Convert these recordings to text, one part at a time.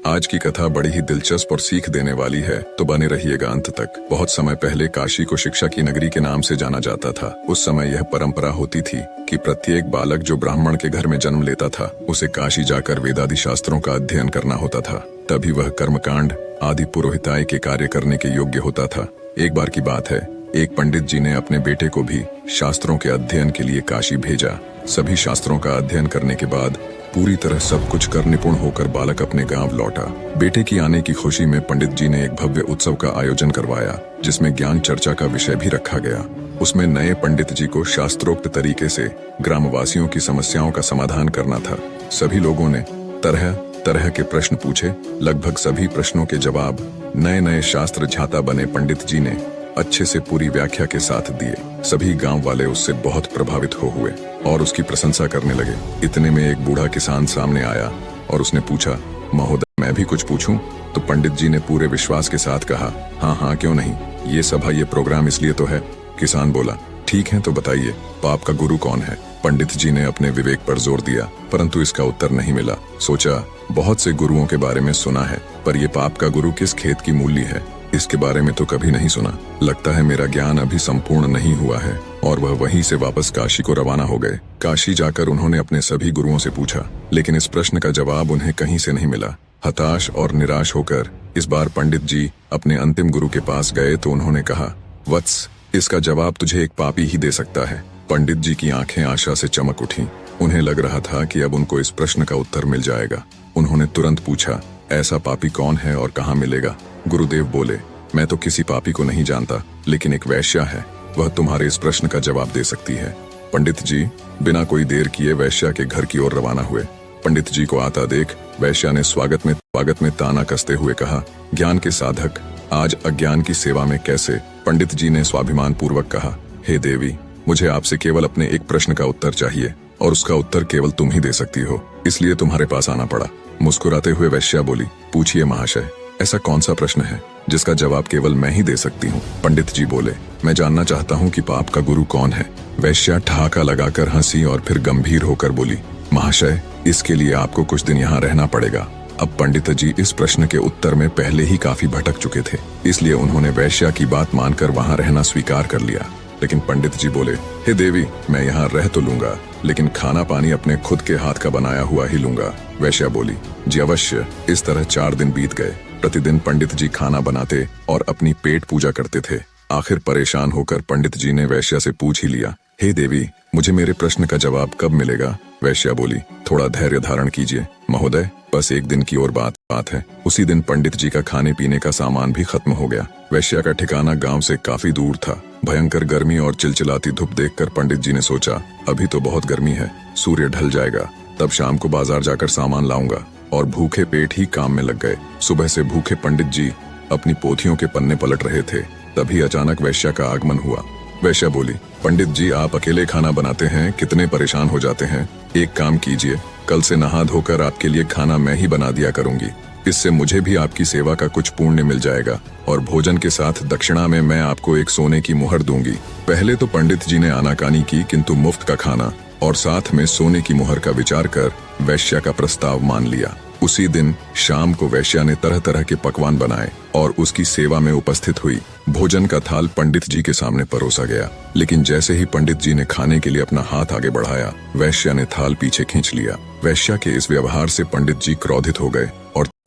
आज की कथा बड़ी ही दिलचस्प और सीख देने वाली है, तो बने रहिएगा अंत तक। बहुत समय पहले काशी को शिक्षा की नगरी के नाम से जाना जाता था। उस समय यह परंपरा होती थी कि प्रत्येक बालक जो ब्राह्मण के घर में जन्म लेता था, उसे काशी जाकर वेदादि शास्त्रों का अध्ययन करना होता था। तभी वह कर्मकांड आदि पुरोहिताई के कार्य करने के योग्य होता था। एक बार की बात है, एक पंडित जी ने अपने बेटे को भी शास्त्रों के अध्ययन के लिए काशी भेजा। सभी शास्त्रों का अध्ययन करने के बाद पूरी तरह सब कुछ कर निपुण होकर बालक अपने गांव लौटा। बेटे की आने की खुशी में पंडित जी ने एक भव्य उत्सव का आयोजन करवाया, जिसमें ज्ञान चर्चा का विषय भी रखा गया। उसमें नए पंडित जी को शास्त्रोक्त तरीके से ग्रामवासियों की समस्याओं का समाधान करना था। सभी लोगों ने तरह तरह के प्रश्न पूछे। लगभग सभी प्रश्नों के जवाब नए नए शास्त्र झाता बने पंडित जी ने अच्छे से पूरी व्याख्या के साथ दिए। सभी गांव वाले उससे बहुत प्रभावित हुए और उसकी प्रशंसा करने लगे। इतने में एक बूढ़ा किसान सामने आया और उसने पूछा, महोदय, मैं भी कुछ पूछूं? तो पंडित जी ने पूरे विश्वास के साथ कहा, हाँ हाँ, क्यों नहीं, ये सभा ये प्रोग्राम इसलिए तो है। किसान बोला, ठीक है, तो बताइए, पाप का गुरु कौन है? पंडित जी ने अपने विवेक पर जोर दिया, परंतु इसका उत्तर नहीं मिला। सोचा, बहुत से गुरुओं के बारे में सुना है, पर यह पाप का गुरु किस खेत की मूली है, इसके बारे में तो कभी नहीं सुना। लगता है मेरा ज्ञान अभी संपूर्ण नहीं हुआ है। और वह वहीं से वापस काशी को रवाना हो गए। काशी जाकर उन्होंने अपने सभी गुरुओं से पूछा, लेकिन इस प्रश्न का जवाब उन्हें कहीं से नहीं मिला। हताश और निराश होकर इस बार पंडित जी अपने अंतिम गुरु के पास गए तो उन्होंने कहा, वत्स, इसका जवाब तुझे एक पापी ही दे सकता है। पंडित जी की आंखें आशा से चमक उठी। उन्हें लग रहा था कि अब उनको इस प्रश्न का उत्तर मिल जाएगा। उन्होंने तुरंत पूछा, ऐसा पापी कौन है और कहाँ मिलेगा? गुरुदेव बोले, मैं तो किसी पापी को नहीं जानता, लेकिन एक वैश्या है, वह तुम्हारे इस प्रश्न का जवाब दे सकती है। पंडित जी बिना कोई देर किए वैश्या के घर की ओर रवाना हुए। पंडित जी को आता देख वैश्या ने स्वागत में ताना कसते हुए कहा, ज्ञान के साधक, आज अज्ञान की सेवा में कैसे? पंडित जी ने स्वाभिमान पूर्वक कहा, हे देवी, मुझे आपसे केवल अपने एक प्रश्न का उत्तर चाहिए और उसका उत्तर केवल तुम ही दे सकती हो, इसलिए तुम्हारे पास आना पड़ा। मुस्कुराते हुए वैश्या बोली, पूछिए महाशय, ऐसा कौन सा प्रश्न है जिसका जवाब केवल मैं ही दे सकती हूँ? पंडित जी बोले, मैं जानना चाहता हूँ कि पाप का गुरु कौन है। वैश्या ठहाका लगाकर हंसी और फिर गंभीर होकर बोली, महाशय, इसके लिए आपको कुछ दिन यहाँ रहना पड़ेगा। अब पंडित जी इस प्रश्न के उत्तर में पहले ही काफी भटक चुके थे, इसलिए उन्होंने वैश्या की बात मानकर वहाँ रहना स्वीकार कर लिया। लेकिन पंडित जी बोले, हे देवी, मैं यहाँ रह तो लूंगा, लेकिन खाना पानी अपने खुद के हाथ का बनाया हुआ ही लूंगा। वैश्या बोली, जी अवश्य। इस तरह 4 दिन बीत गए। प्रतिदिन पंडित जी खाना बनाते और अपनी पेट पूजा करते थे। आखिर परेशान होकर पंडित जी ने वैश्या से पूछ ही लिया, हे देवी, मुझे मेरे प्रश्न का जवाब कब मिलेगा? वैश्या बोली, थोड़ा धैर्य धारण कीजिए महोदय, बस 1 दिन की और बात है। उसी दिन पंडित जी का खाने पीने का सामान भी खत्म हो गया। वैश्या का ठिकाना गांव से काफी दूर था। भयंकर गर्मी और चिलचिलाती धूप देखकर पंडित जी ने सोचा, अभी तो बहुत गर्मी है, सूर्य ढल जाएगा, तब शाम को बाजार जाकर सामान लाऊंगा। और भूखे पेट ही काम में लग गए। सुबह से भूखे पंडित जी अपनी पोथियों के पन्ने पलट रहे थे। तभी अचानक वैश्या का आगमन हुआ। वैश्या बोली, पंडित जी, आप अकेले खाना बनाते हैं, कितने परेशान हो जाते हैं। एक काम कीजिए, कल से नहा धोकर आपके लिए खाना मैं ही बना दिया करूंगी। इससे मुझे भी आपकी सेवा का कुछ पुण्य मिल जाएगा और भोजन के साथ दक्षिणा में मैं आपको एक सोने की मुहर दूंगी। पहले तो पंडित जी ने आनाकानी की, किंतु मुफ्त का खाना और साथ में सोने की मुहर का विचार कर वैश्या का प्रस्ताव मान लिया। उसी दिन शाम को वैश्या ने तरह तरह के पकवान बनाए और उसकी सेवा में उपस्थित हुई। भोजन का थाल पंडित जी के सामने परोसा गया, लेकिन जैसे ही पंडित जी ने खाने के लिए अपना हाथ आगे बढ़ाया, वैश्या ने थाल पीछे खींच लिया। वैश्या के इस व्यवहार से पंडित जी क्रोधित हो गए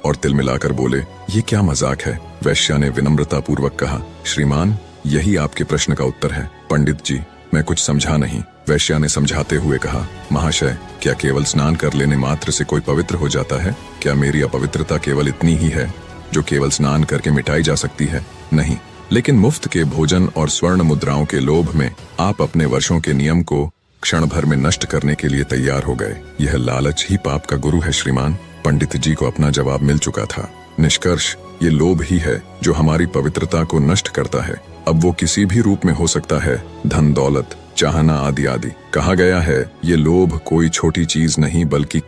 और तिल मिलाकर बोले, ये क्या मजाक है? वैश्या ने विनम्रता पूर्वक कहा, श्रीमान, यही आपके प्रश्न का उत्तर है। पंडित जी, मैं कुछ समझा नहीं। वैश्या ने समझाते हुए कहा, महाशय, क्या केवल स्नान कर लेने मात्र से कोई पवित्र हो जाता है? क्या मेरी अपवित्रता केवल इतनी ही है जो केवल स्नान करके मिटाई जा सकती है? नहीं, लेकिन मुफ्त के भोजन और स्वर्ण मुद्राओं के लोभ में आप अपने वर्षों के नियम को क्षण भर में नष्ट करने के लिए तैयार हो गए। यह लालच ही पाप का गुरु है श्रीमान। पंडित जी को अपना जवाब मिल चुका था। निष्कर्ष, ये लोभ ही है जो हमारी पवित्रता को नष्ट करता है। अब वो किसी भी रूप में हो सकता है, धन दौलत, चाहना आदि आदि। कहा गया है, ये लोभ कोई छोटी चीज नहीं बल्कि